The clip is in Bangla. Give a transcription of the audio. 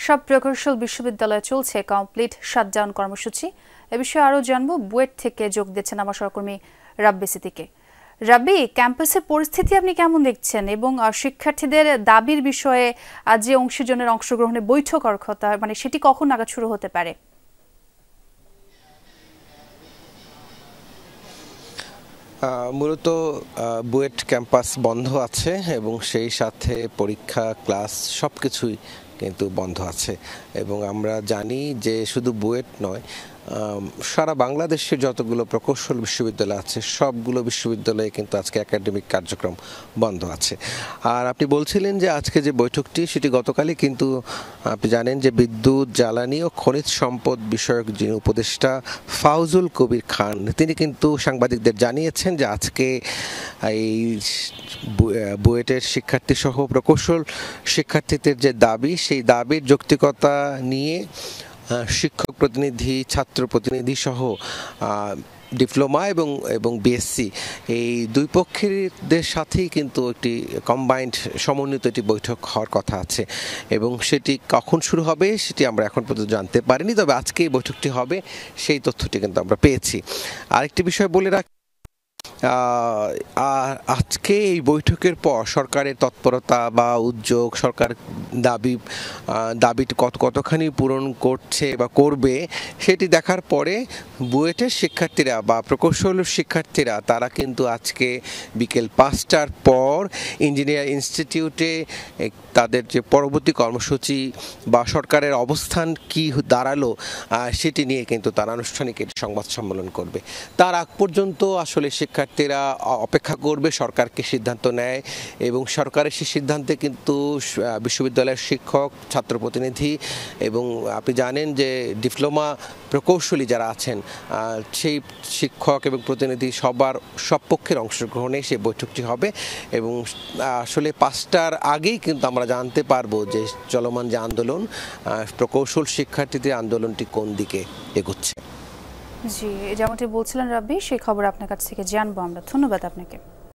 সব প্রকৌশল বিশ্ববিদ্যালয়ে চলছে কমপ্লিট শাটডাউন কর্মসূচি। এ বিষয়ে আরও জানবো, বুয়েট থেকে যোগ দিচ্ছেন আমার সহকর্মী রাব্বি সিদ্দিকী। রাব্বি, ক্যাম্পাসের পরিস্থিতি আপনি কেমন দেখছেন এবং শিক্ষার্থীদের দাবির বিষয়ে যে অংশীজনের অংশগ্রহণে বৈঠক হওয়ার কথা, সেটি কখন নাগাদ শুরু হতে পারে? মূলত বুয়েট ক্যাম্পাস বন্ধ আছে এবং সেই সাথে পরীক্ষা, ক্লাস সবকিছুই কিন্তু বন্ধ আছে। এবং আমরা জানি যে শুধু বুয়েট নয়, সারা বাংলাদেশের যতগুলো প্রকৌশল বিশ্ববিদ্যালয় আছে সবগুলো বিশ্ববিদ্যালয়ে কিন্তু আজকে একাডেমিক কার্যক্রম বন্ধ আছে। আর আপনি বলছিলেন যে আজকে যে বৈঠকটি সেটি গতকালই, কিন্তু আপনি জানেন যে বিদ্যুৎ, জ্বালানি ও খনিজ সম্পদ বিষয়ক যিনি উপদেষ্টা ফাউজুল কবির খান, তিনি কিন্তু সাংবাদিকদের জানিয়েছেন যে আজকে এই বুয়েটের শিক্ষার্থী সহ প্রকৌশল শিক্ষার্থীদের যে দাবি, সেই দাবির যৌক্তিকতা নিয়ে শিক্ষক প্রতিনিধি, ছাত্র প্রতিনিধি সহ ডিপ্লোমা এবং বিএসসি এই দুই পক্ষের সাথেই কিন্তু একটি কম্বাইন্ড সমন্বিত একটি বৈঠক হওয়ার কথা আছে। এবং সেটি কখন শুরু হবে সেটি আমরা এখন পর্যন্ত জানতে পারিনি, তবে আজকে এই বৈঠকটি হবে সেই তথ্যটি কিন্তু আমরা পেয়েছি। আরেকটি বিষয় বলে রাখি, আজকে এই বৈঠকের পর সরকারের তৎপরতা বা উদ্যোগ, সরকার দাবি কতখানি পূরণ করছে বা করবে সেটি দেখার পরে বুয়েটের শিক্ষার্থীরা বা প্রকৌশল শিক্ষার্থীরা তারা কিন্তু আজকে বিকেল 5টার পর ইঞ্জিনিয়ার ইনস্টিটিউটে তাদের যে পরবর্তী কর্মসূচি বা সরকারের অবস্থান কি দাঁড়ালো সেটি নিয়ে কিন্তু তারা আনুষ্ঠানিক সংবাদ সম্মেলন করবে। তার আগ পর্যন্ত আসলে শিক্ষার্থীরা অপেক্ষা করবে সরকারকে সিদ্ধান্ত নেয়, এবং সরকারের সেই সিদ্ধান্তে কিন্তু বিশ্ববিদ্যালয়ের শিক্ষক, ছাত্র প্রতিনিধি এবং আপনি জানেন যে ডিপ্লোমা প্রকৌশলী যারা আছেন সেই শিক্ষক এবং প্রতিনিধি সব পক্ষের অংশগ্রহণে সেই বৈঠকটি হবে। এবং আসলে 5টার আগেই কিন্তু আমরা জানতে পারবো যে চলমান যে আন্দোলন, প্রকৌশল শিক্ষার্থীদের আন্দোলনটি কোন দিকে এগোচ্ছে। জি, যেমনটি বলছিলেন রাব্বি, সেই খবর আপনার কাছ থেকে জানবো আমরা। ধন্যবাদ আপনাকে।